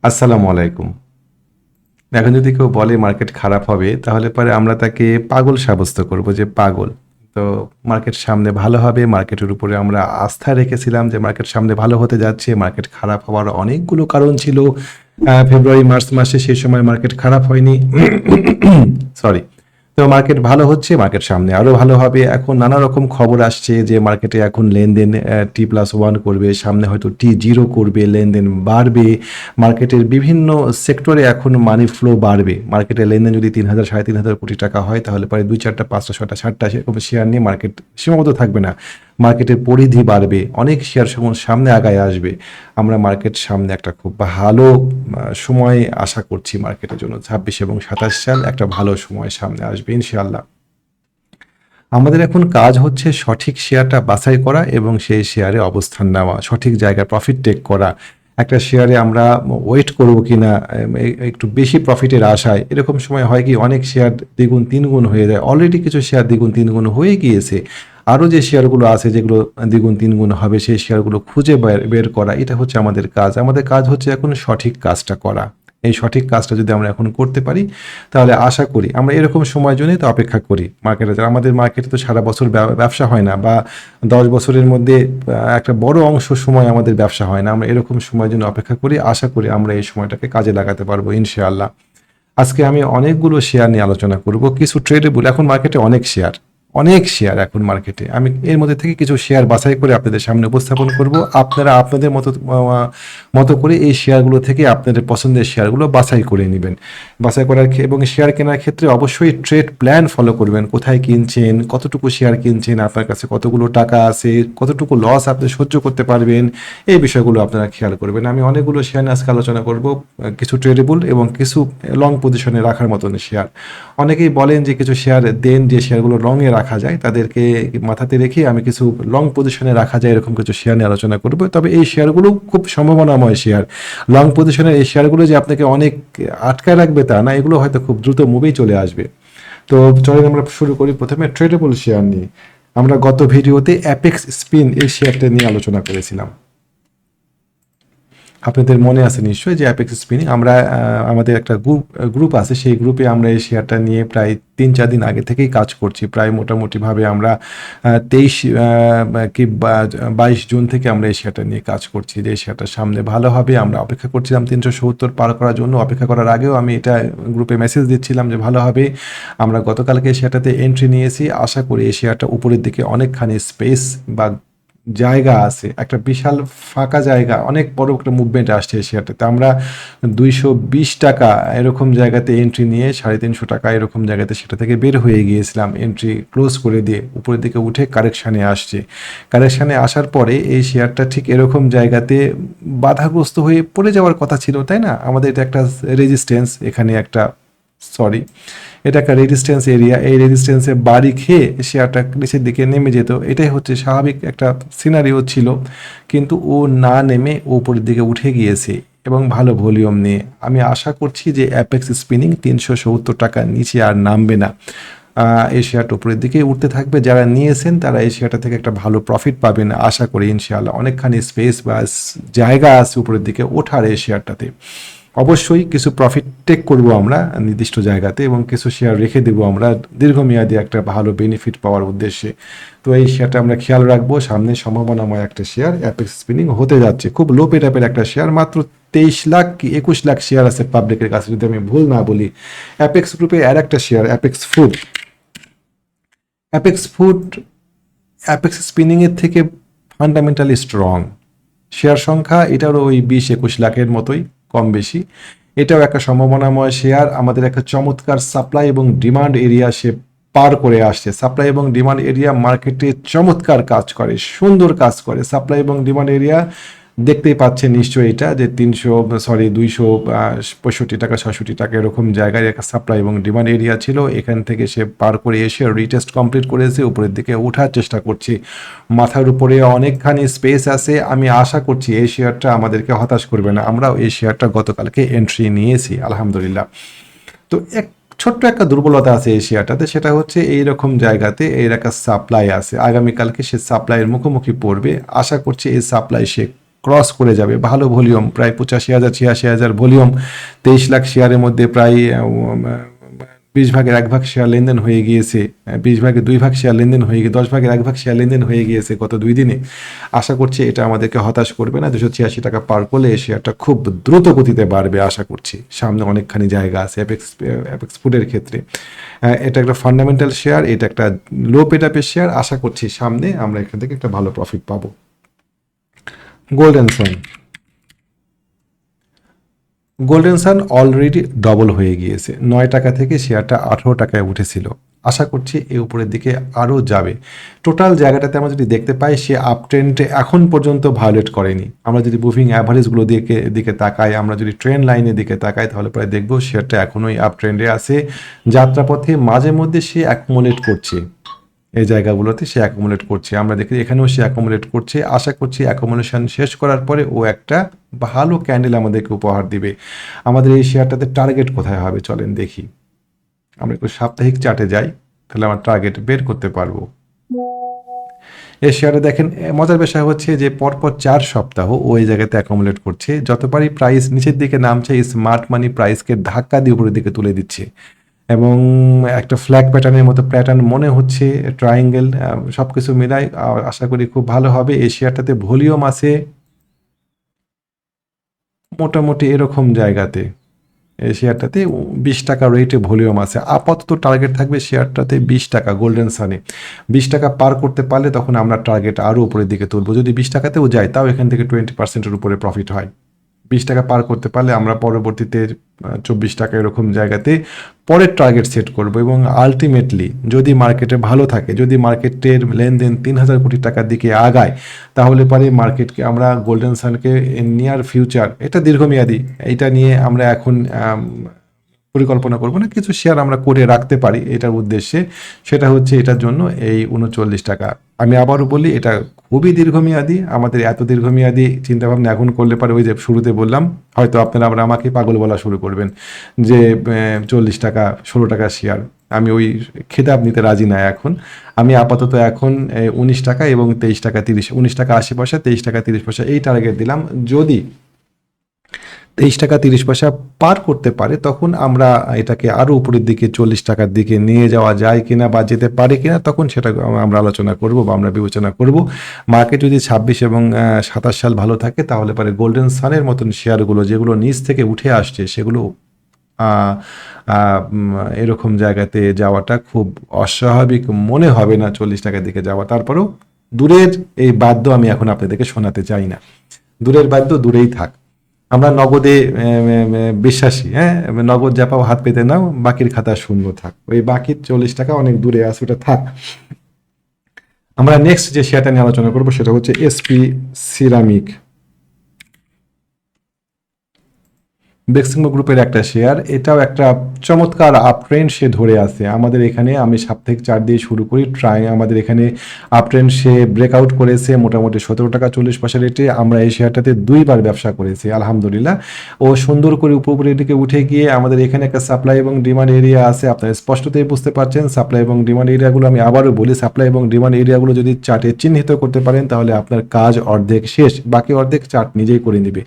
আসসালামু আলাইকুম। এখন যদি কেউ বলে মার্কেট খারাপ হবে তাহলে পরে আমরা তাকে পাগল সাব্যস্ত করব যে পাগল। তো মার্কেট সামনে ভালো হবে, মার্কেটের উপরে আমরা আস্থা রেখেছিলাম যে মার্কেট সামনে ভালো হতে যাচ্ছে। মার্কেট খারাপ হওয়ার অনেকগুলো কারণ ছিল। ফেব্রুয়ারি মার্চ মাসে সেই সময় মার্কেট খারাপ হয়নি। সরি। তো মার্কেট ভালো হচ্ছে, মার্কেট সামনে আরো ভালো হবে। এখন নানা রকম খবর আসছে যে মার্কেটে এখন লেনদেন T+1 করবে, সামনে হয়তো T0 করবে, লেনদেন বাড়বে। মার্কেটের বিভিন্ন সেক্টরে এখন মানি ফ্লো বাড়বে। মার্কেটের লেনদেন যদি ৩,০০০ ৩,৫০০ কোটি টাকা হয় তাহলে পরে ২, ৪টা, ৫টা, ৬টা, ৭টা সেরকম শেয়ার নিয়ে মার্কেট সীমাবদ্ধ থাকবে না। মার্কেটের পরিধি বাড়বে, অনেক শেয়ার সামনে আগায় আসবে। আমরা মার্কেট সামনে একটা খুব ভালো সময় আশা করছি মার্কেটের জন্য। ২৬ এবং ২৭ সাল একটা ভালো সময় সামনে আসবে ইনশাআল্লাহ। আমাদের এখন কাজ হচ্ছে সঠিক শেয়ারটা বাছাই করা এবং সেই শেয়ারে অবস্থান নেওয়া, সঠিক জায়গায় প্রফিট টেক করা। একটা শেয়ারে আমরা ওয়েট করব কিনা একটু বেশি প্রফিটের আশায়, এরকম সময় হয় কি অনেক শেয়ার দ্বিগুণ তিনগুণ হয়ে যায়। অলরেডি কিছু শেয়ার দ্বিগুণ তিনগুণ হয়ে গিয়েছে। আরও যে শেয়ারগুলো আছে যেগুলো দ্বিগুণ তিনগুণ হবে সেই শেয়ারগুলো খুঁজে বের করা, এটা হচ্ছে আমাদের কাজ। আমাদের কাজ হচ্ছে এখন সঠিক কাজটা করা। এই সঠিক কাজটা যদি আমরা এখন করতে পারি তাহলে আশা করি আমরা এরকম সময়ের জন্যই তো অপেক্ষা করি মার্কেটে। আমাদের মার্কেটে তো সারা বছর ব্যবসা হয় না, বা 10 বছরের মধ্যে একটা বড় অংশ সময় আমাদের ব্যবসা হয় না। আমরা এরকম সময়ের জন্য অপেক্ষা করি, আশা করি আমরা এই সময়টাকে কাজে লাগাতে পারবো ইনশাআল্লাহ। আজকে আমি অনেকগুলো শেয়ার নিয়ে আলোচনা করব। কিছু ট্রেডেবল, এখন মার্কেটে অনেক শেয়ার এখন মার্কেটে। আমি এর মধ্যে থেকে কিছু শেয়ার বাছাই করে আপনাদের সামনে উপস্থাপন করব। আপনারা আপনাদের মতো করে এই শেয়ারগুলো থেকে আপনাদের পছন্দের শেয়ারগুলো বাছাই করে নেবেন। বাছাই করার এবং শেয়ার কেনার ক্ষেত্রে অবশ্যই ট্রেড প্ল্যান ফলো করবেন। কোথায় কিনছেন, কতটুকু শেয়ার কিনছেন, আপনার কাছে কতগুলো টাকা আছে, কতটুকু লস আপনি সহ্য করতে পারবেন, এই বিষয়গুলো আপনারা খেয়াল করবেন। আমি অনেকগুলো শেয়ার নিয়ে আজকে আলোচনা করব, কিছু ট্রেডেবল এবং কিছু লং পজিশনে রাখার মতন শেয়ার। অনেকেই বলেন যে কিছু শেয়ার দেন, যে শেয়ারগুলো লংয়ে রাখা যায়, তাদেরকে মাথাতে রেখে আমি কিছু লং পজিশনে রাখা যায় এরকম কিছু শেয়ার নিয়ে আলোচনা করব। তবে এই শেয়ারগুলো খুব সম্ভাবনাময় শেয়ার। লং পজিশনের এই শেয়ারগুলো যে আপনাকে অনেক আটকায় রাখবে তা না, এগুলো হয়তো খুব দ্রুত মুভেই চলে আসবে। তো চলেন আমরা শুরু করি প্রথমে ট্রেডেবল শেয়ার নিয়ে। আমরা গত ভিডিওতে অ্যাপেক্স স্পিন এই শেয়ারটা নিয়ে আলোচনা করেছিলাম। আপনাদের মনে আছে নিশ্চয়ই যে অ্যাপেক্স স্পিনিং আমরা আমাদের একটা গ্রুপ আছে, সেই গ্রুপে আমরা এই শেয়ারটা নিয়ে প্রায় ৩-৪ দিন আগে থেকেই কাজ করছি। প্রায় মোটামুটিভাবে আমরা ২৩ কি ২২ জুন থেকে আমরা এই শেয়ারটা নিয়ে কাজ করছি যে এই শেয়ারটার সামনে ভালো হবে। আমরা অপেক্ষা করছিলাম ৩৭০ পার করার জন্য। অপেক্ষা করার আগেও আমি এটা গ্রুপে মেসেজ দিচ্ছিলাম যে ভালো হবে। আমরা গতকালকে এই শেয়ারটাতে এন্ট্রি নিয়েছি। আশা করি এই শেয়ারটা উপরের দিকে অনেকখানি স্পেস বা জায়গা আছে, একটা বিশাল ফাঁকা জায়গা, অনেক বড় একটা মুভমেন্ট আসছে এই শেয়ারটাতে। আমরা ২২০ টাকা এরকম জায়গাতে এন্ট্রি নিয়ে ৩৫০ টাকা এরকম জায়গাতে সেটা থেকে বের হয়ে গিয়েছিলাম, এন্ট্রি ক্লোজ করে দিয়ে উপরের দিকে উঠে কারেকশানে আসছে। কারেকশানে আসার পরে এই শেয়ারটা ঠিক এরকম জায়গাতে বাধাগ্রস্ত হয়ে পড়ে যাওয়ার কথা ছিল, তাই না? আমাদের এটা একটা রেজিস্ট্যান্স, এখানে একটা সরি এটা একটা রেজিস্ট্যান্স এরিয়া। এই রেজিস্ট্যান্সে বাড়ি খেয়ে শেয়ারটা নিচের দিকে নেমে যেত, এটাই হচ্ছে স্বাভাবিক একটা সিনারিও ছিল। কিন্তু ও না নেমে ও উপরের দিকে উঠে গিয়েছে এবং ভালো ভলিউম নিয়ে। আমি আশা করছি যে অ্যাপেক্স স্পিনিং ৩৭০ টাকার নিচে আর নামবে না। এই শেয়ারটা উপরের দিকে উঠতে থাকবে। যারা নিয়েছেন তারা এই শেয়ারটা থেকে একটা ভালো প্রফিট পাবেন আশা করি ইনশাআল্লাহ। অনেকখানি স্পেস বা জায়গা আছে উপরের দিকে ওঠার এই শেয়ারটাতে। অবশ্যই কিছু প্রফিট টেক করব আমরা নির্দিষ্ট জায়গাতে এবং কিছু শেয়ার রেখে দেবো আমরা দীর্ঘমেয়াদী একটা ভালো বেনিফিট পাওয়ার উদ্দেশ্যে। তো এই শেয়ারটা আমরা খেয়াল রাখবো। সামনে সম্ভাবনাময় একটা শেয়ার অ্যাপেক্স স্পিনিং হতে যাচ্ছে। খুব লো পেটাপের একটা শেয়ার, মাত্র ২৩ লাখ কি ২১ লাখ শেয়ার আছে পাবলিকের কাছে যদি আমি ভুল না বলি। অ্যাপেক্স গ্রুপে আর একটা share apex food. Apex food apex স্পিনিংয়ের থেকে ফান্ডামেন্টালি স্ট্রং। শেয়ার সংখ্যা এটারও ওই ২০-২১ লাখের মতোই, কম বেশি। এটাও একটা সম্ভাবনাময় শেয়ার। আমাদের একটা চমৎকার সাপ্লাই এবং ডিমান্ড এরিয়া সে পার করে আসছে। সাপ্লাই এবং ডিমান্ড এরিয়া মার্কেটে চমৎকার কাজ করে, সুন্দর কাজ করে। সাপ্লাই এবং ডিমান্ড এরিয়া দেখতেই পাচ্ছেন নিশ্চয়ই, এটা যে ২৬৫ টাকা ৬৬ টাকা এরকম জায়গায় একটা সাপ্লাই এবং ডিমান্ড এরিয়া ছিল। এখান থেকে সে পার করে এসে রিটেস্ট কমপ্লিট করেছে, উপরের দিকে ওঠার চেষ্টা করছে। মাথার উপরে অনেকখানি স্পেস আছে। আমি আশা করছি এই শেয়ারটা আমাদেরকে হতাশ করবে না। আমরাও এই শেয়ারটা গতকালকে এন্ট্রি নিয়েছি আলহামদুলিল্লাহ। তো ছোট্ট একটা দুর্বলতা আছে এই শেয়ারটাতে, সেটা হচ্ছে এইরকম জায়গাতে এর একটা সাপ্লাই আছে। আগামীকালকে সে সাপ্লাইয়ের মুখোমুখি পড়বে। আশা করছি এই সাপ্লাই সে ক্রস করে যাবে, ভালো ভলিউম, প্রায় 85,000 86,000 ভলিউম, 23 লাখ শেয়ারের মধ্যে প্রায় 20 ভাগের 1 ভাগ শেয়ার লেনদেন হয়ে গিয়েছে, 20 ভাগের 2 ভাগ শেয়ার লেনদেন হয়ে গিয়ে 10 ভাগের 1 ভাগ শেয়ার লেনদেন হয়ে গিয়েছে গত 2 দিনে। আশা করছি এটা আমাদেরকে হতাশ করবে না, 286 টাকা পার করলে এই শেয়ারটা খুব দ্রুত গতিতে বাড়বে আশা করছি। সামনে অনেকখানি জায়গা আছে অ্যাপেক্স ফুডের ক্ষেত্রে। এটা একটা ফান্ডামেন্টাল শেয়ার, এটা একটা লো পেটআপের শেয়ার, আশা করছি সামনে আমরা এখান থেকে একটা ভালো প্রফিট পাবো। গোল্ডেন সান অলরেডি ডবল হয়ে গিয়েছে, 9 টাকা থেকে শেয়ারটা 18 টাকায় উঠেছিল। আশা করছি এই উপরের দিকে আরও যাবে। টোটাল জায়গাটাতে আমরা যদি দেখতে পাই সে আপ ট্রেন্ডে এখন পর্যন্ত ভায়োলেট করেনি। আমরা যদি মুভিং অ্যাভারেজগুলো দিকে তাকাই, আমরা যদি ট্রেন লাইনের দিকে তাকাই, তাহলে প্রায় দেখবো শেয়ারটা এখনোই আপ ট্রেন্ডে আছে। যাত্রাপথে মাঝে মধ্যে সে অ্যাকুমুলেট করছে, এই জায়গাগুলোতে সে অ্যাকুমুলেট করছে, আমরা দেখি এখানেও সে অ্যাকুমুলেট করছে। আশা করছি অ্যাকুমুলেশন শেষ করার পরে ও একটা ভালো ক্যান্ডেল আমাদেরকে উপহার দিবে। আমাদের এই শেয়ারটাতে টার্গেট কোথায় হবে চলেন দেখি। আমরা একটু সাপ্তাহিক চার্টে যাই, তাহলে আমরা টার্গেট বের করতে পারবো। এই শেয়ারে দেখেন মজার বিষয় হচ্ছে যে পরপর 4 সপ্তাহ ওই জায়গাতে অ্যাকুমুলেট করছে, যতবারই প্রাইস নিচের দিকে নামছে স্মার্ট মানি প্রাইসকে ধাক্কা দিয়ে উপরের দিকে তুলে দিচ্ছে এবং একটা ফ্ল্যাগ প্যাটার্নের মতো প্যাটার্ন মনে হচ্ছে, ট্রায়াঙ্গেল, সব কিছু মিলাই আশা করি খুব ভালো হবে। এই শেয়ারটাতে ভলিউম আছে মোটামুটি এরকম জায়গাতে, এই শেয়ারটাতে 20 টাকা রেটে ভলিউম আছে। আপাতত টার্গেট থাকবে শেয়ারটাতে 20 টাকা, গোল্ডেন সানে 20 টাকা পার করতে পারলে তখন আমরা টার্গেট আরও উপরের দিকে তুলবো। যদি 20 টাকাতেও যায় তাও এখান থেকে 20%-এর উপরে প্রফিট হয়। 20 টাকা পার করতে পারলে আমরা পরবর্তীতে 24 টাকা এরকম জায়গাতে পরের টার্গেট সেট করব এবং আলটিমেটলি যদি মার্কেটে ভালো থাকে, যদি মার্কেটের লেনদেন 3,000 কোটি টাকার দিকে আগায়, তাহলে পরে মার্কেটকে আমরা গোল্ডেন সানকে নিয়ার ফিউচার, এটা দীর্ঘমেয়াদী, এটা নিয়ে আমরা এখন পরিকল্পনা করব না, কিছু শেয়ার আমরা করে রাখতে পারি এটার উদ্দেশ্যে। সেটা হচ্ছে এটার জন্য এই 39 টাকা। আমি আবারও বলি এটা খুবই দীর্ঘমেয়াদী। আমাদের এত দীর্ঘমেয়াদী চিন্তাভাবনা এখন করলে পারে ওই যে শুরুতে বললাম, হয়তো আপনারা আবার আমাকে পাগল বলা শুরু করবেন যে 40 টাকা 16 টাকা শেয়ার, আমি ওই খেতাব নিতে রাজি না এখন। আমি আপাতত এখন 19 টাকা এবং 23 টাকা 30, 19 টাকা 80 পয়সা 23 টাকা 30 পয়সা এই টার্গেট দিলাম। যদি 23 টাকা 30 পয়সা পার করতে পারে তখন আমরা এটাকে আরও উপরের দিকে 40 টাকার দিকে নিয়ে যাওয়া যায় কিনা বা যেতে পারে কিনা, তখন সেটা আমরা আলোচনা করব বা আমরা বিবেচনা করব। মার্কেট যদি 26 এবং 27 সাল ভালো থাকে তাহলে পরে গোল্ডেন সানের মতন শেয়ারগুলো যেগুলো নিচ থেকে উঠে আসছে সেগুলো এরকম জায়গাতে যাওয়াটা খুব অস্বাভাবিক মনে হবে না, 40 টাকার দিকে যাওয়া। তারপরেও দূরের এই বাদ্য আমি এখন আপনাদেরকে শোনাতে চাই না, দূরের বাদ্য দূরেই থাক। আমরা নগদে বিশ্বাসী, হ্যাঁ, নগদ যা পাও হাত পেতে নাও, বাকির খাতা শূন্য থাক। ওই বাকি 40 টাকা অনেক দূরে আছে, ওটা থাক। আমরা নেক্সট যে শেয়ারটা নিয়ে আলোচনা করবো সেটা হচ্ছে এসপি সিরামিক, বেক্সিমো গ্রুপের একটা শেয়ার। এটাও একটা চমৎকার আপ ট্রেন্ড সে ধরে আছে। আমাদের এখানে আমি সাপ্তাহিক চার্ট দিয়ে শুরু করি, আমাদের এখানে আপ ট্রেন্ড সে ব্রেকআউট করেছে মোটামুটি 17 টাকা 40 পয়সা রেটে। আমরা এই শেয়ারটাতে 2বার ব্যবসা করেছি আলহামদুলিল্লাহ। ও সুন্দর করে উপরের দিকে উঠে গিয়ে আমাদের এখানে একটা সাপ্লাই এবং ডিমান্ড এরিয়া আছে, আপনারা স্পষ্টতই বুঝতে পারছেন। সাপ্লাই এবং ডিমান্ড এরিয়াগুলো আমি আবারও বলি, সাপ্লাই এবং ডিমান্ড এরিয়াগুলো যদি চার্টে চিহ্নিত করতে পারেন তাহলে আপনার কাজ অর্ধেক শেষ, বাকি অর্ধেক চার্ট নিজেই করে নেবে।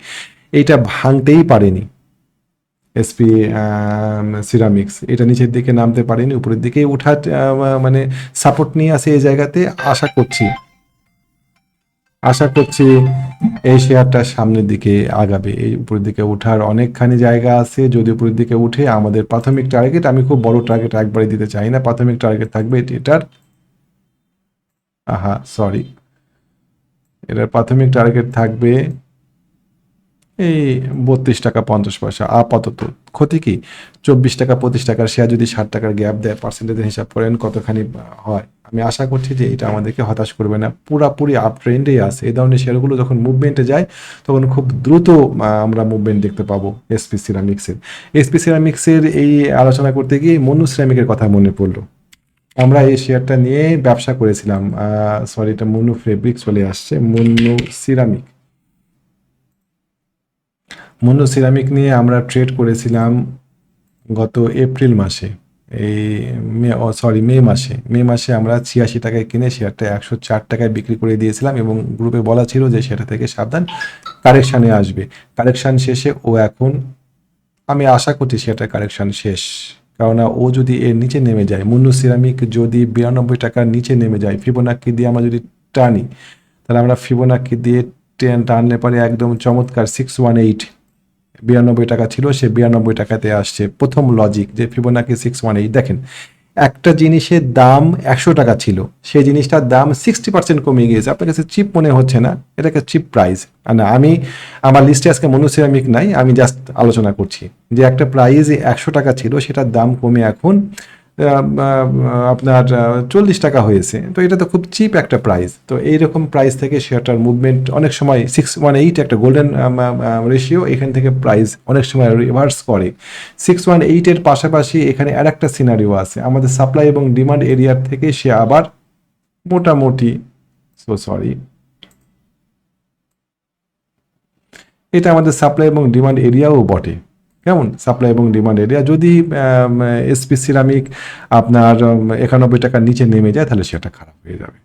এইটা ভাঙতেই পারেনি এসপি সিরামিক্স, এটা নিচের দিকে নামতে পারেনি, উপরের দিকে উঠার মানে সাপোর্ট নিয়ে আসে এই জায়গাতে। আশা করছি এই শেয়ারটা সামনের দিকে আগাবে, এই উপরের দিকে ওঠার অনেকখানি জায়গা আছে। যদি উপরের দিকে উঠে আমাদের প্রাথমিক টার্গেট, আমি খুব বড় টার্গেট একবারে দিতে চাই না, প্রাথমিক টার্গেট থাকবে এটার এটার প্রাথমিক টার্গেট থাকবে এই 32 টাকা 50 পয়সা আপাতত। ক্ষতি কি? 24 টাকা 25 টাকার শেয়ার যদি 60 টাকার গ্যাপ দেয়, পার্সেন্টেজের হিসাব করেন কতখানি হয়। আমি আশা করছি যে এটা আমাদেরকে হতাশ করবে না, পুরাপুরি আপ ট্রেন্ডেই আছে। এই ধরনের শেয়ারগুলো যখন মুভমেন্টে যায় তখন খুব দ্রুত আমরা মুভমেন্ট দেখতে পাবো এসপি সিরামিক্সের এই আলোচনা করতে গিয়ে মনু সিরামিকের কথা মনে পড়লো। আমরা এই শেয়ারটা নিয়ে ব্যবসা করেছিলাম, এটা মনু ফেব্রিক্স চলে আসছে, মনু সিরামিক নিয়ে আমরা ট্রেড করেছিলাম গত এপ্রিল মাসে। এই মে মাসে আমরা ৮৬ টাকায় কিনে শেয়ারটা ১০৪ টাকায় বিক্রি করে দিয়েছিলাম এবং গ্রুপে বলা ছিল যে সেটা থেকে সাবধান, কারেকশানে আসবে। কারেকশান শেষে ও এখন, আমি আশা করছি সেটা কারেকশান শেষ, কেননা ও যদি এর নিচে নেমে যায়, মুন্নু সিরামিক যদি ৯২ টাকার নিচে নেমে যায়, ফিবোনাক্কি দিয়ে আমরা যদি টানি, তাহলে আমরা ফিবোনাক্কি দিয়ে টানলে পরে একদম চমৎকার 618, ৯২ টাকা ছিল, সে ৯২ টাকাতে আসছে। প্রথম লজিক যে ফিবোনাকি 618, দেখেন একটা জিনিসের দাম ১০০ টাকা ছিল, সেই জিনিসটার দাম 60% কমে গিয়েছে। আপনার কাছে চিপ মনে হচ্ছে না? এটাকে চিপ প্রাইস না। আমি আমার লিস্টে আজকে মনোসেরামিক নাই, আমি জাস্ট আলোচনা করছি যে একটা প্রাইস ১০০ টাকা ছিল, সেটার দাম কমে এখন আপনার ৪০ টাকা হয়েছে। তো এটা তো খুব চিপ একটা প্রাইস। তো এইরকম প্রাইস থেকে শেয়ারটার মুভমেন্ট অনেক সময় 618 একটা গোল্ডেন রেশিও, এখান থেকে প্রাইস অনেক সময় রিভার্স করে। 618-এর পাশাপাশি এখানে আর একটা সিনারিও আছে, আমাদের সাপ্লাই এবং ডিমান্ড এরিয়ার থেকে সে আবার মোটামুটি, এটা আমাদের সাপ্লাই এবং ডিমান্ড এরিয়াও বটে। কেমন সাপ্লাই এবং ডিমান্ড এরিয়া, যদি এসপি সিরামিক আপনার ৯১ টাকার নিচে নেমে যায়, তাহলে সেটা খারাপ হয়ে যাবে।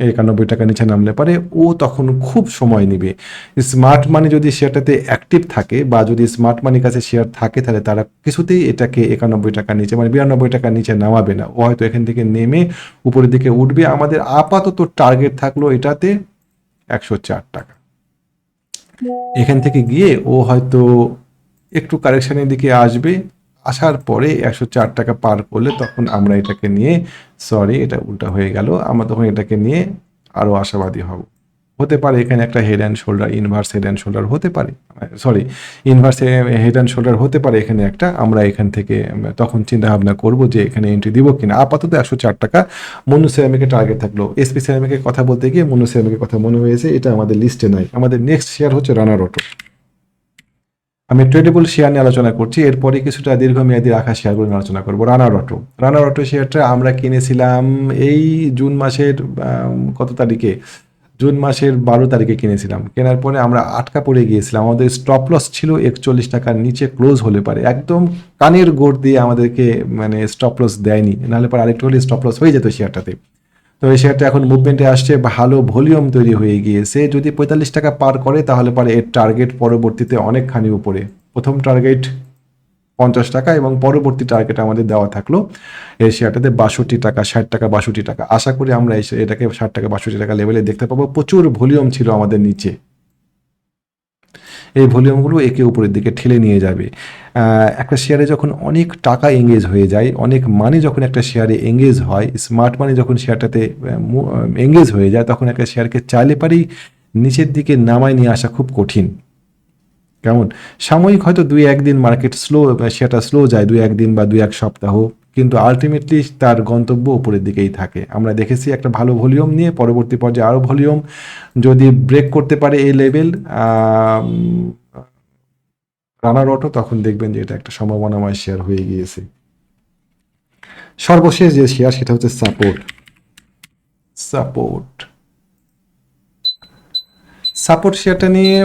৯১ টাকার নিচে নামলে পারে ও তখন খুব সময় নেবে। স্মার্ট মানি যদি শেয়ারটাতে অ্যাক্টিভ থাকে বা যদি স্মার্ট মানির কাছে শেয়ার থাকে, তাহলে তারা কিছুতেই এটাকে ৯১ টাকার নিচে, মানে ৯২ টাকার নিচে নামাবে না। ও হয়তো এখান থেকে নেমে উপরের দিকে উঠবে। আমাদের আপাতত টার্গেট থাকলো এটাতে ১০৪ টাকা। এখান থেকে গিয়ে ও হয়তো একটু কারেকশানের দিকে আসবে, আসার পরে ১০৪ টাকা পার করলে তখন আমরা এটাকে নিয়ে, এটা উল্টা হয়ে গেল, আমরা তখন এটাকে নিয়ে আরও আশাবাদী হব। হতে পারে এখানে একটা head and shoulder, inverse head and shoulder হতে পারে, ইনভার্স হেড অ্যান্ড শোল্ডার হতে পারে এখানে একটা। আমরা এখান থেকে তখন চিন্তা ভাবনা করবো যে এখানে এন্ট্রি দিব কিনা। আপাতত ১০৪ টাকা মুন্নু সিরামিকের টার্গেট থাকলো। এসপি সিরামিকের কথা বলতে গিয়ে মুন্নু সিরামিকের কথা মনে হয়েছে, এটা আমাদের লিস্টে নাই। আমাদের নেক্সট শেয়ার হচ্ছে রানার অটো। আমি ট্রেডেবল শেয়ার নিয়ে আলোচনা করছি, এরপরে কিছুটা দীর্ঘমেয়াদী রাখা শেয়ারগুলো নিয়ে আলোচনা করবো। রানার অটো, শেয়ারটা আমরা কিনেছিলাম এই জুন মাসের কত তারিখে, জুন মাসের ১২ তারিখে কিনেছিলাম। কেনার পরে আমরা আটকা পড়ে গিয়েছিলাম, আমাদের স্টপ লস ছিল ৪১ টাকার নিচে ক্লোজ হলে পারে, একদম কানের গোড় দিয়ে আমাদেরকে মানে স্টপ লস দেয়নি, নাহলে পরে আরেকটু হলে স্টপ লস হয়ে যেত শেয়ারটাতে। তো এই শেয়ারটা এখন মুভমেন্টে আসছে, ভালো ভলিউম তৈরি হয়ে গিয়েছে। যদি ৪৫ টাকা পার করে, তাহলে পরে এর টার্গেট পরবর্তীতে অনেকখানি উপরে। প্রথম টার্গেট ৫০ টাকা এবং পরবর্তী টার্গেট আমাদের দেওয়া থাকলো এই শেয়ারটাতে ৬২ টাকা, ৬০ টাকা, ৬২ টাকা। আশা করি আমরা এটাকে ৬০ টাকা, ৬২ টাকা লেভেলে দেখতে পাবো। প্রচুর ভলিউম ছিল আমাদের নিচে, এই ভলিউমগুলো একে উপরের দিকে ঠেলে নিয়ে যাবে। একটা শেয়ারে যখন অনেক টাকা এঙ্গেজ হয়ে যায়, অনেক মানি যখন একটা শেয়ারে এঙ্গেজ হয়, স্মার্ট মানি যখন শেয়ারটাতে এঙ্গেজ হয়ে যায়, তখন একটা শেয়ারকে চাইলে পারেই নিচের দিকে নামায় নিয়ে আসা খুব কঠিন। কেমন সাময়িক হয়তো ২-১ দিন মার্কেট সেটা স্লো যায়, ২-১ দিন বা ২-১ সপ্তাহ, কিন্তু আলটিমেটলি তার গন্তব্য উপরের দিকেই থাকে। আমরা দেখেছি একটা ভালো ভলিউম নিয়ে পরবর্তী পর্যায়ে আরও ভলিউম যদি ব্রেক করতে পারে এই লেভেল রানার অটো, তখন দেখবেন যে এটা একটা সম্ভাবনাময় শেয়ার হয়ে গিয়েছে। সর্বশেষ যে শেয়ার সেটা হচ্ছে সাপোর্ট শেয়ারটা নিয়ে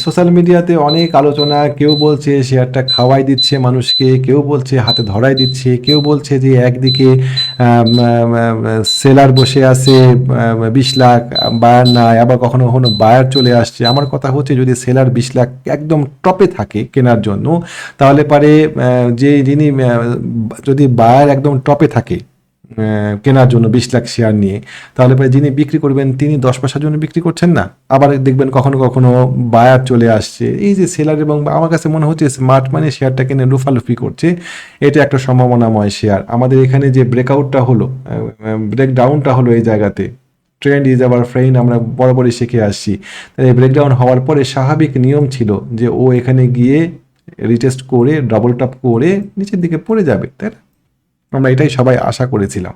সোশ্যাল মিডিয়াতে অনেক আলোচনা। কেউ বলছে শেয়ারটা খাওয়াই দিচ্ছে মানুষকে, কেউ বলছে হাতে ধরাই দিচ্ছে, কেউ বলছে যে একদিকে সেলার বসে আছে ২০ লাখ, বায়ার নাই, আবার কখনো কখনো বায়ার চলে আসছে। আমার কথা হচ্ছে যদি সেলার ২০ লাখ একদম টপে থাকে কেনার জন্য, তাহলে পারে যিনি যদি বায়ার একদম টপে থাকে কেনার জন্য ২০ লাখ শেয়ার নিয়ে, তাহলে পরে যিনি বিক্রি করবেন তিনি ১০ পয়সার জন্য বিক্রি করছেন না। আবার দেখবেন কখনো কখনো বায়ার চলে আসছে। এই যে সেলার, এবং আমার কাছে মনে হচ্ছে স্মার্ট মানি শেয়ারটা কিনে লুফালুফি করছে, এটা একটা সম্ভাবনাময় শেয়ার। আমাদের এখানে যে ব্রেকআউটটা হলো, ব্রেকডাউনটা হলো এই জায়গাতে, ট্রেন্ড ইজ আওয়ার ফ্রেন্ড আমরা বরাবরই শিখে আসছি। তাই ব্রেকডাউন হওয়ার পরে স্বাভাবিক নিয়ম ছিল যে ও এখানে গিয়ে রিটেস্ট করে ডাবল টপ করে নিচের দিকে পড়ে যাবে, তাই না? আমরা এটাই সবাই আশা করেছিলাম।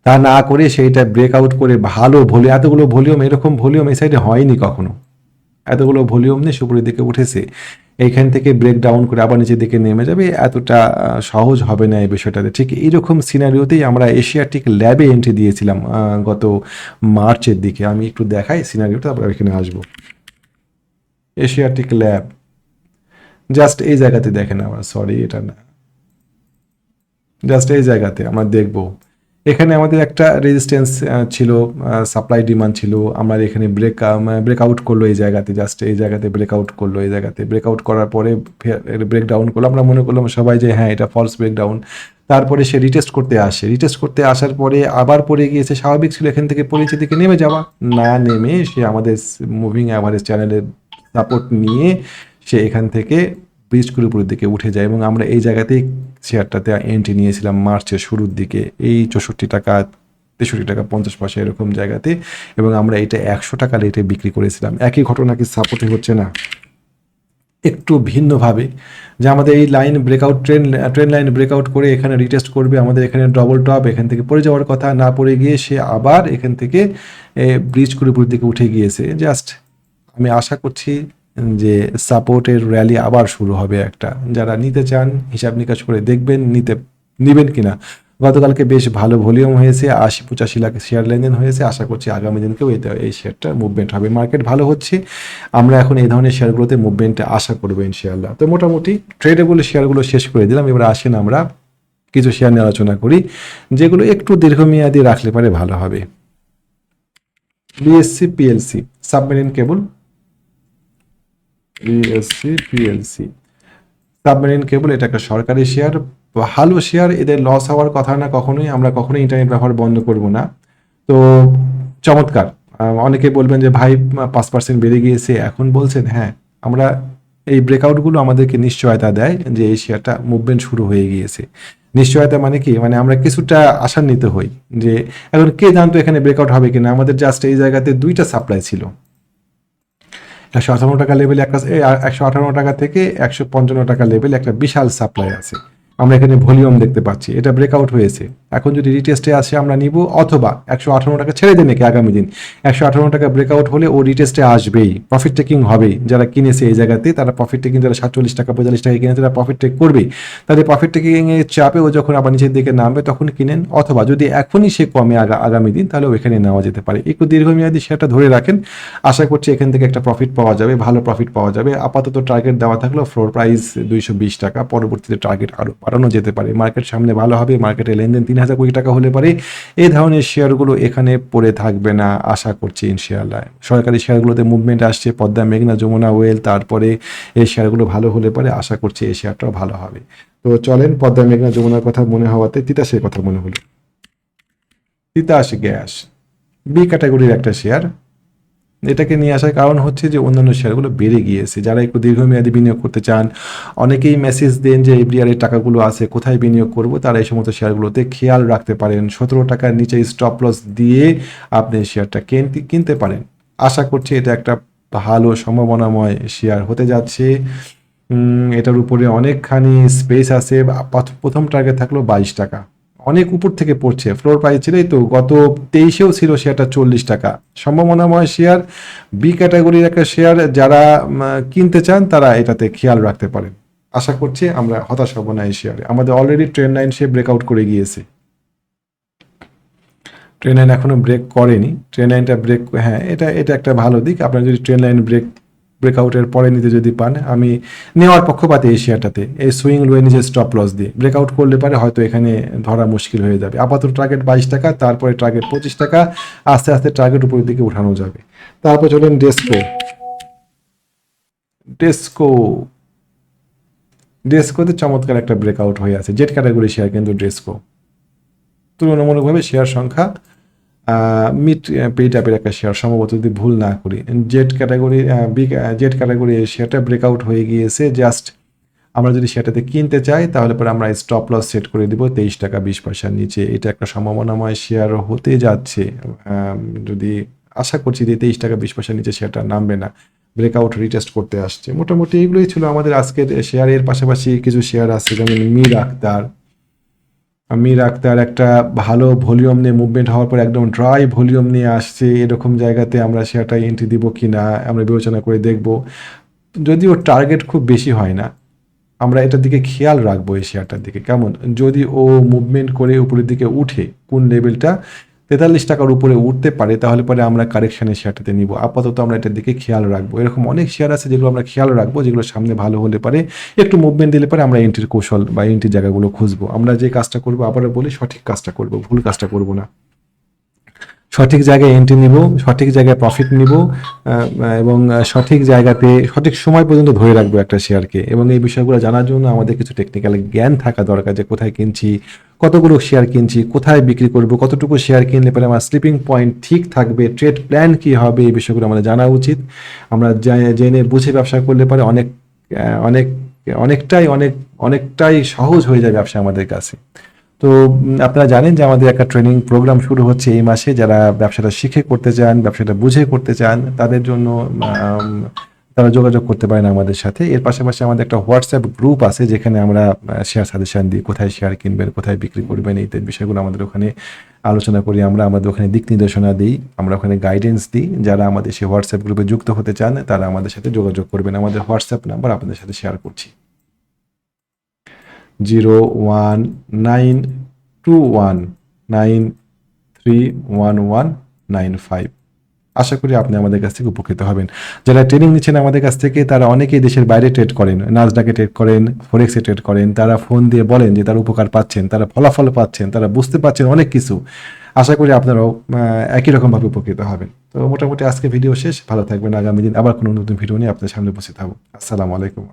তা না করে সেইটা ব্রেকআউট করে ভালো ভলিউম, এতগুলো ভলিউম, এরকম ভলিউম এই সাইডে হয়নি কখনো। এতগুলো ভলিউম নিয়ে উপরের দিকে উঠেছে, এইখান থেকে ব্রেক ডাউন করে আবার নিচের দিকে নেমে যাবে, এতটা সহজ হবে না এই বিষয়টাতে। ঠিক এইরকম সিনারিওতেই আমরা এশিয়াটিক ল্যাবে এন্ট্রি দিয়েছিলাম গত মার্চের দিকে। আমি একটু দেখাই সিনারিওটা, আমরা এখানে আসবো। এশিয়াটিক ল্যাব জাস্ট এই জায়গাতে দেখেন, আমার সরি এটা না, জাস্ট এই জায়গাতে আমরা দেখব এখানে আমাদের একটা রেজিস্ট্যান্স ছিল, সাপ্লাই ডিমান্ড ছিল, আমরা এখানে ব্রেকআউট করলো এই জায়গাতে, জাস্ট এই জায়গাতে ব্রেকআউট করলো, এই জায়গাতে ব্রেকআউট করার পরে ব্রেকডাউন করলো, আমরা মনে করলাম সবাই যে হ্যাঁ এটা ফলস ব্রেকডাউন। তারপরে সে রিটেস্ট করতে আসে, রিটেস্ট করতে আসার পরে আবার পড়ে গিয়েছে, স্বাভাবিক ছিল এখান থেকে পড়ে দিকে নেমে যাওয়া, না নেমে সে আমাদের মুভিং অ্যাভারেজ চ্যানেলের সাপোর্ট নিয়ে সে এখান থেকে ব্রিজ করে উপরের দিকে উঠে যায়, এবং আমরা এই জায়গাতেই শেয়ারটাতে এন্ট্রি নিয়েছিলাম মার্চের শুরুর দিকে, এই 64 টাকা 63 টাকা 50 পয়সা এরকম জায়গাতে, এবং আমরা এটা 100 টাকা রেটে বিক্রি করেছিলাম। একই ঘটনা কি সাপোর্টে হচ্ছে না? একটু ভিন্নভাবে, যে আমাদের এই line breakout train line breakout করে এখানে রিটেস্ট করবে, আমাদের এখানে ডবল টপ এখান থেকে পড়ে যাওয়ার কথা, না পড়ে গিয়ে সে আবার এখান থেকে ব্রিজ করে উপরের দিকে উঠে গিয়েছে। জাস্ট আমি আশা করছি যে সাপোর্টের র্যালি আবার শুরু হবে একটা, যারা নিতে চান হিসাব নিকাশ করে দেখবেন নেবেন কিনা। গতকালকে বেশ ভালো ভলিউম হয়েছে, 80-85 লাখ শেয়ার লেনদেন হয়েছে, আশা করছি আগামী দিনকেও এই শেয়ারটা মুভমেন্ট হবে। মার্কেট ভালো হচ্ছে, আমরা এখন এই ধরনের শেয়ারগুলোতে মুভমেন্ট আশা করবো ইনশাআল্লাহ। তো মোটামুটি ট্রেডেবল শেয়ারগুলো শেষ করে দিলাম, এবার আসেন আমরা কিছু শেয়ার নিয়ে আলোচনা করি যেগুলো একটু দীর্ঘমেয়াদী রাখলে পারে ভালো হবে। BSc PLC submarine cable, BSc PLC submarine cable, এটা একটা সরকারি শেয়ার, ভালো শেয়ার, এদের লস হওয়ার কথা না কখনোই, আমরা কখনোই ইন্টারনেট ব্যবহার বন্ধ করব না। তো চমৎকার। অনেকে বলবেন যে ভাই 5% বেড়ে গিয়েছে এখন বলছেন, হ্যাঁ আমরা এই ব্রেকআউটগুলো আমাদেরকে নিশ্চয়তা দেয় যে এই শেয়ারটা মুভমেন্ট শুরু হয়ে গিয়েছে। নিশ্চয়তা মানে কি, মানে আমরা কিছুটা আশান্বিত হই যে এখন কে জানতো এখানে ব্রেকআউট হবে কিনা, আমাদের জাস্ট এই জায়গাতে দুইটা সাপ্লাই ছিল, 158 টাকা লেভেলে একটা, 158 টাকা থেকে 155 টাকা লেভেলে একটা বিশাল সাপ্লাই আছে, আমরা এখানে ভলিউম দেখতে পাচ্ছি, এটা ব্রেকআউট হয়েছে। এখন যদি রিটেস্টে আসে আমরা নিব, অথবা 158 টাকা ছেড়ে দেন নাকি আগামী দিন, 158 টাকা ব্রেকআউট হলে ও রিটেস্টে আসবেই, প্রফিট টেকিং হবেই, যারা কিনেছে এই জায়গাতে তারা প্রফিট টেকিং, যারা 47 টাকা 45 টাকা কিনেছে তারা প্রফিট টেক করবেই, তাদের প্রফিট টেকিং এর চাপে ও যখন আবার নিচের দিকে নামবে তখন কিনেন, অথবা যদি এখনই সে কমে আগামী দিন তাহলে ওইখানে নেওয়া যেতে পারে। একটু দীর্ঘমেয়াদী শেয়ারটা ধরে রাখেন, আশা করছি এখান থেকে একটা প্রফিট পাওয়া যাবে, ভালো প্রফিট পাওয়া যাবে। আপাতত টার্গেট দেওয়া থাকলো ফ্লোর প্রাইস 220 টাকা, পরবর্তীতে টার্গেট আরও বাড়ানো যেতে পারে, মার্কেট সামনে ভালো হবে, মার্কেটে লেনদেন 3000 কোটি টাকা হলে পারে এই ধরনের শেয়ারগুলো এখানে পড়ে থাকবে না আশা করছি ইনশাআল্লাহ। সরকারি শেয়ারগুলোতে মুভমেন্ট আসছে, পদ্মা মেঘনা যমুনা ওয়েল, তারপরে এই শেয়ারগুলো ভালো হলে পারে আশা করছি এই শেয়ারটাও ভালো হবে। তো চলেন, পদ্মা মেঘনা যমুনার কথা মনে হওয়াতে তিতাসের কথা মনে হলো। তিতাস গ্যাস বি ক্যাটাগরির একটা শেয়ার, এটাকে নিয়ে আসার কারণ হচ্ছে যে অন্যান্য শেয়ারগুলো বেড়ে গিয়েছে, যারা একটু দীর্ঘমেয়াদী বিনিয়োগ করতে চান, অনেকেই মেসেজ দেন যে এফডিআর এর টাকাগুলো আছে কোথায় বিনিয়োগ করব, তারা এই সমস্ত শেয়ারগুলোতে খেয়াল রাখতে পারেন। 17 টাকার নিচে স্টপ লস দিয়ে আপনি শেয়ারটা কিনতে পারেন। আশা করছি এটা একটা ভালো সম্ভাবনাময় শেয়ার হতে যাচ্ছে। এটার উপরে অনেকখানি স্পেস আছে। প্রথম টার্গেট থাকলো 22 টাকা, অনেক উপর থেকে পড়ছে, ফ্লোর প্রাইস ছিলই তো গত 23-এও ছিল শেয়ারটা 40 টাকা, সম্ভাবনাময় শেয়ার, বি ক্যাটাগরির একটা শেয়ার, যারা কিনতে চান তারা এটাতে খেয়াল রাখতে পারেন। আশা করছি আমরা হতাশ হব না এই শেয়ারে। আমাদের অলরেডি ট্রেন লাইন সে ব্রেকআউট করে গিয়েছে, ট্রেন লাইন এখনো ব্রেক করেনি, ট্রেন লাইনটা ব্রেক, হ্যাঁ এটা একটা ভালো দিক। আপনারা যদি ট্রেন লাইন ব্রেকআউটের পরে নিতে যদি পান, আমি নেওয়ার পক্ষপাতে এই শেয়ারটাতে, এই সুইং লোয়ে নিজের স্টপ লস দিয়ে ব্রেকআউট করলে পারে হয়তো এখানে ধরা মুশকিল হয়ে যাবে। আপাতত টার্গেট 22 টাকা, তারপরে টার্গেট 25 টাকা, আস্তে আস্তে টার্গেট উপরের দিকে উঠানো যাবে। তারপর চলেন ডেসকোতে চমৎকার একটা ব্রেকআউট হয়ে আছে, জেড ক্যাটাগরি শেয়ার, কিন্তু ডেসকো তুলনামূলকভাবে শেয়ার সংখ্যা মিড পেইড অ্যাপের একটা শেয়ার সম্ভবত, যদি ভুল না করি। জেড ক্যাটাগরি শেয়ারটা ব্রেকআউট হয়ে গিয়েছে, জাস্ট আমরা যদি সেটাতে কিনতে চাই তাহলে পরে আমরা স্টপ লস সেট করে দিব 23 টাকা 20 পয়সার নিচে। এটা একটা সম্ভাবনাময় শেয়ার হতে যাচ্ছে, যদি আশা করছি যে 23 টাকা 20 পয়সার নিচে শেয়ারটা নামবে না, ব্রেকআউট রিটেস্ট করতে আসছে। মোটামুটি এগুলোই ছিল আমাদের আজকের শেয়ারের। পাশাপাশি কিছু শেয়ার আছে যেমন মীর আক্তার একটা ভালো ভলিউম নিয়ে মুভমেন্ট হওয়ার পর একদম ড্রাই ভলিউম নিয়ে আসছে, এরকম জায়গাতে আমরা শেয়ারটা এন্ট্রি দিব কি না আমরা বিবেচনা করে দেখব। যদিও টার্গেট খুব বেশি হয় না, আমরা এটার দিকে খেয়াল রাখবো এই শেয়ারটার দিকে, কেমন যদি ও মুভমেন্ট করে উপরের দিকে উঠে কোন লেভেলটা টাকার উপরে উঠতে পারে, তাহলে পরে আমরা কারেকশনের শেয়ারটাতে নিব। আপাতত আমরা এটার দিকে খেয়াল রাখবো। এরকম অনেক শেয়ার আছে যেগুলো আমরা খেয়াল রাখবো, যেগুলো সামনে ভালো হলে পারে, একটু মুভমেন্ট দিলে পারে আমরা এন্ট্রির কৌশল বা এন্ট্রির জায়গাগুলো খুঁজবো। আমরা যে কাজটা করবো, আবারও বলি, সঠিক কাজটা করবো, ভুল কাজটা করবো না। সঠিক জায়গায় এন্ট্রি নিব, সঠিক জায়গায় প্রফিট নিব, এবং সঠিক জায়গাতে সঠিক সময় পর্যন্ত ধরে রাখবো একটা শেয়ারকে। এবং এই বিষয়গুলো জানার জন্য আমাদের কিছু টেকনিক্যাল জ্ঞান থাকা দরকার, যে কোথায় কিনছি, কতগুলো শেয়ার কিনছি, কোথায় বিক্রি করব, কতটুকু শেয়ার কিনলে পরে আমার স্লিপিং পয়েন্ট ঠিক থাকবে, ট্রেড প্ল্যান কি হবে, এই বিষয়গুলো আমাদের জানা উচিত। আমরা জেনে বুঝে ব্যবসা করলে পরে অনেক অনেকটাই সহজ হয়ে যায় ব্যবসা আমাদের কাছে। তো আপনারা জানেন যে আমাদের একটা ট্রেনিং প্রোগ্রাম শুরু হচ্ছে এই মাসে। যারা ব্যবসাটা শিখে করতে চান, ব্যবসাটা বুঝে করতে চান, তাদের জন্য তারা যোগাযোগ করতে পারেন আমাদের সাথে। এর পাশাপাশি আমাদের একটা হোয়াটসঅ্যাপ গ্রুপ আছে, যেখানে আমরা শেয়ার সাজেশন দিই, কোথায় শেয়ার কিনবেন, কোথায় বিক্রি করবেন, এই বিষয়গুলো আমাদের ওখানে আলোচনা করি। আমরা আমাদের ওখানে দিক নির্দেশনা দিই, আমরা ওখানে গাইডেন্স দিই। যারা আমাদের সেই হোয়াটসঅ্যাপ গ্রুপে যুক্ত হতে চান, তারা আমাদের সাথে যোগাযোগ করবেন। আমাদের হোয়াটসঅ্যাপ নাম্বার আপনাদের সাথে শেয়ার করছি, 01921931195। আশা করি আপনি আমাদের কাছ থেকে উপকৃত হবেন। যারা ট্রেনিং নিচ্ছেন আমাদের কাছ থেকে, তারা অনেকেই দেশের বাইরে ট্রেড করেন, নাসডাকে ট্রেড করেন, ফরেক্সে ট্রেড করেন। তারা ফোন দিয়ে বলেন যে তারা উপকার পাচ্ছেন, তারা ফলাফল পাচ্ছেন, তারা বুঝতে পারছেন অনেক কিছু। আশা করি আপনারাও একই রকমভাবে উপকৃত হবেন। তো মোটামুটি আজকে ভিডিও শেষ। ভালো থাকবেন। আগামী দিন আবার কোনো নতুন ভিডিও নিয়ে আপনাদের সামনে উপস্থিত হব। আসসালামু আলাইকুম।